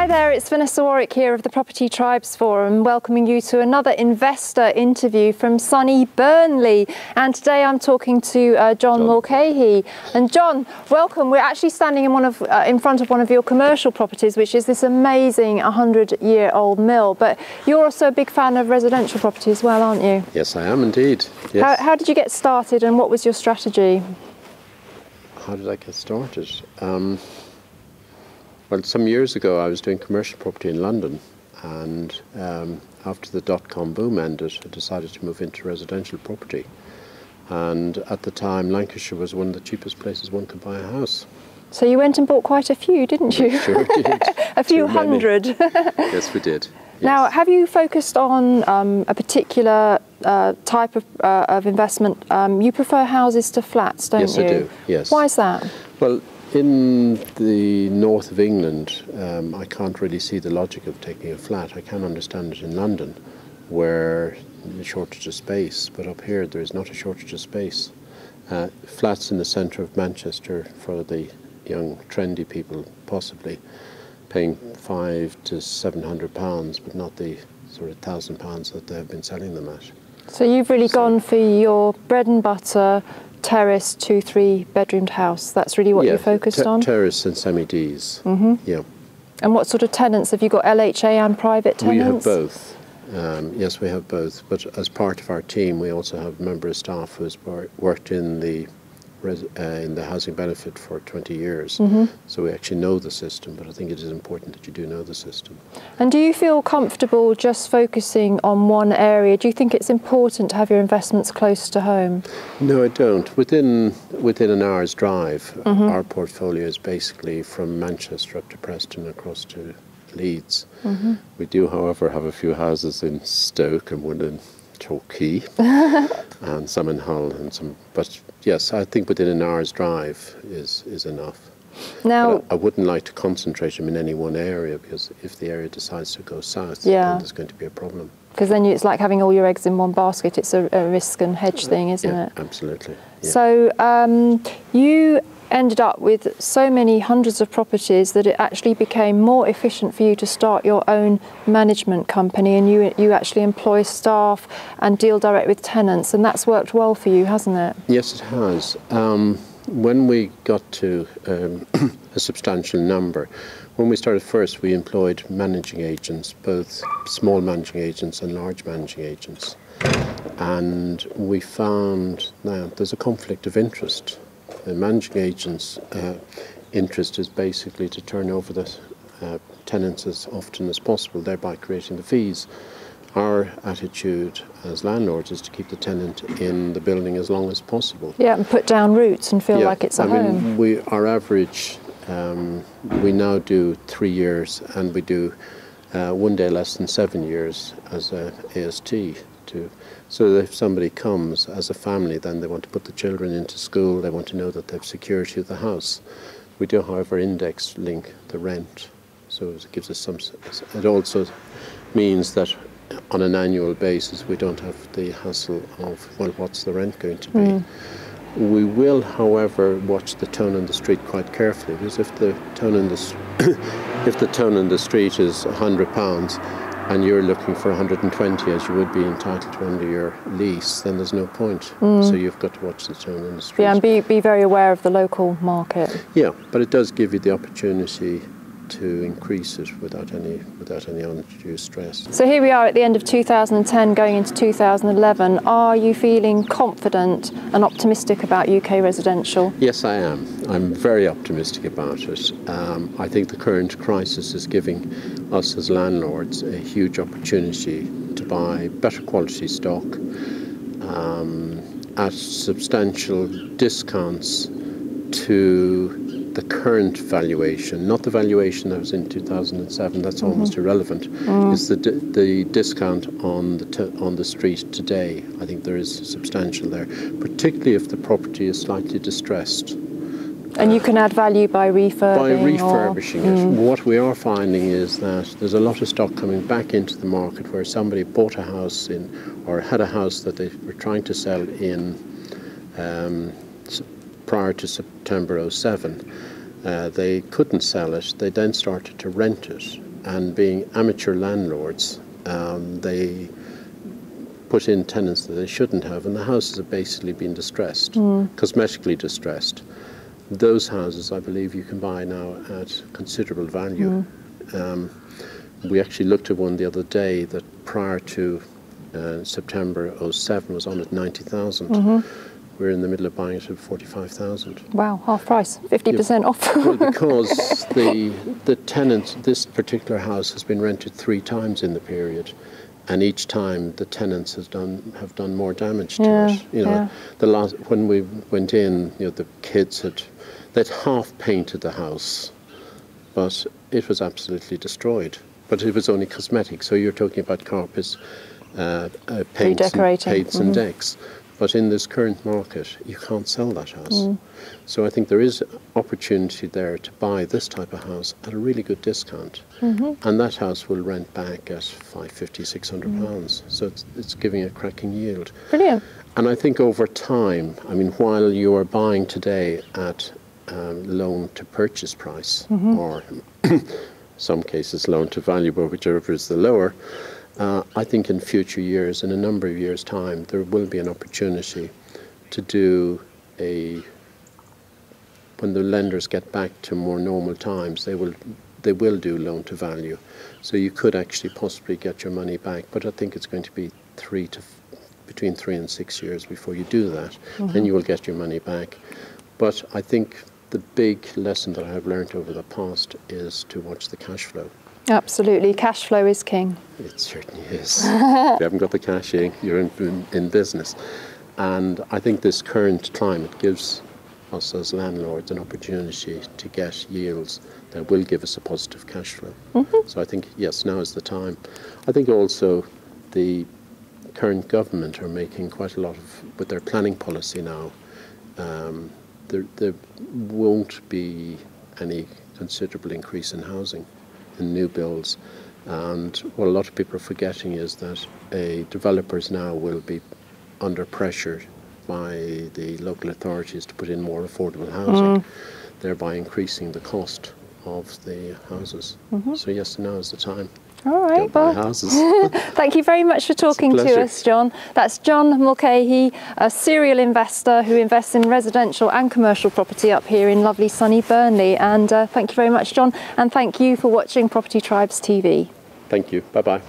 Hi there, it's Vanessa here of the Property Tribes Forum, welcoming you to another investor interview from sunny Burnley. And today I'm talking to John Mulcahy. And John, welcome. We're actually standing in front of one of your commercial properties, which is this amazing 100-year-old mill. But you're also a big fan of residential property as well, aren't you? Yes, I am indeed. Yes. How did you get started, and what was your strategy? How did I get started? Well, some years ago I was doing commercial property in London, and after the dot-com boom ended, I decided to move into residential property. And at the time, Lancashire was one of the cheapest places one could buy a house. So you went and bought quite a few, didn't you? We sure did. A few hundred. Yes, we did. Yes. Now, have you focused on a particular type of investment? You prefer houses to flats, don't you? Yes, I do, yes. Why is that? Well, in the north of England, I can't really see the logic of taking a flat. I can understand it in London, where there's a shortage of space, but up here there is not a shortage of space. Flats in the centre of Manchester for the young, trendy people, possibly paying £500 to £700, but not the sort of £1,000 that they've been selling them at. So you've really gone for your bread and butter terrace 2-3 bedroomed house. That's really what you're focused on? Terrace and semi-Ds. Yeah. And what sort of tenants have you got? LHA and private tenants? We have both. Yes, we have both. But as part of our team, we also have a member of staff who has worked in the housing benefit for 20 years. So we actually know the system, but I think it is important that you do know the system. And do you feel comfortable just focusing on one area? Do you think it's important to have your investments close to home? No, I don't. Within an hour's drive, our portfolio is basically from Manchester up to Preston across to Leeds. We do, however, have a few houses in Stoke and one in Torquay and some in Hull and some, but yes, I think within an hour's drive is enough. Now, I wouldn't like to concentrate them in any one area, because if the area decides to go south, then there's going to be a problem. Because then it's like having all your eggs in one basket. It's a risk and hedge thing, isn't it? Absolutely. Yeah. So you ended up with so many hundreds of properties that it actually became more efficient for you to start your own management company, and you actually employ staff and deal direct with tenants, and that's worked well for you, hasn't it? Yes, it has. When we got to a substantial number, when we started first, we employed managing agents, both small managing agents and large managing agents, and we found now there's a conflict of interest. The managing agent's interest is basically to turn over the tenants as often as possible, thereby creating the fees. Our attitude as landlords is to keep the tenant in the building as long as possible. Yeah, and put down roots and feel like it's a home. Our average, we now do 3 years, and we do 1 day less than 7 years as a AST. So that if somebody comes as a family, then they want to put the children into school, they want to know that they have security of the house. We do, however, index link the rent, so it gives us some. It also means that on an annual basis we don't have the hassle of, well, what's the rent going to be? We will, however, watch the tone on the street quite carefully, because if the tone in the street is £100 and you're looking for 120 as you would be entitled to under your lease, then there's no point. So you've got to watch the tone in the street. Yeah, and be very aware of the local market. Yeah, but it does give you the opportunity to increase it without any undue stress. So here we are at the end of 2010 going into 2011. Are you feeling confident and optimistic about UK residential? Yes, I am. I'm very optimistic about it. I think the current crisis is giving us as landlords a huge opportunity to buy better quality stock at substantial discounts to the current valuation, not the valuation that was in 2007. That's almost irrelevant. It's the discount on the street today. I think there is substantial there, particularly if the property is slightly distressed. And you can add value by refurbishing it. What we are finding is that there's a lot of stock coming back into the market where somebody bought a house or had a house that they were trying to sell in prior to September 07. They couldn't sell it. They then started to rent it, and being amateur landlords, they put in tenants that they shouldn't have, and the houses have basically been distressed, cosmetically distressed. Those houses, I believe, you can buy now at considerable value. We actually looked at one the other day that prior to September 07 was on at 90,000. We're in the middle of buying it at 45,000. Wow, half price, 50% off. Well, because the tenant, this particular house has been rented 3 times in the period, and each time the tenants have done more damage to it. You know, when we went in, you know, the kids they'd half painted the house, but it was absolutely destroyed. But it was only cosmetic, so you're talking about carpets, paints and decks. But in this current market, you can't sell that house. So I think there is opportunity there to buy this type of house at a really good discount. And that house will rent back at £550, £600. So it's giving a cracking yield. Brilliant. And I think over time, I mean, while you are buying today at loan to purchase price, or some cases loan to value, but whichever is the lower, I think in future years, in a number of years' time, there will be an opportunity to do when the lenders get back to more normal times, they will do loan to value. So you could actually possibly get your money back, but I think it's going to be between 3 and 6 years before you do that. Then you will get your money back. But I think the big lesson that I have learned over the past is to watch the cash flow. Absolutely, cash flow is king. It certainly is. If you haven't got the cash in, you're in business. And I think this current climate gives us as landlords an opportunity to get yields that will give us a positive cash flow. So I think, yes, now is the time. I think also the current government are making quite a lot with their planning policy now. There won't be any considerable increase in housing, in new builds, and what a lot of people are forgetting is that developers now will be under pressure by the local authorities to put in more affordable housing, thereby increasing the cost of the houses. So yes, now is the time. All right, buy houses. Thank you very much for talking to us, John. That's John Mulcahy, a serial investor who invests in residential and commercial property up here in lovely sunny Burnley. And thank you very much, John. And thank you for watching Property Tribes TV. Thank you. Bye-bye.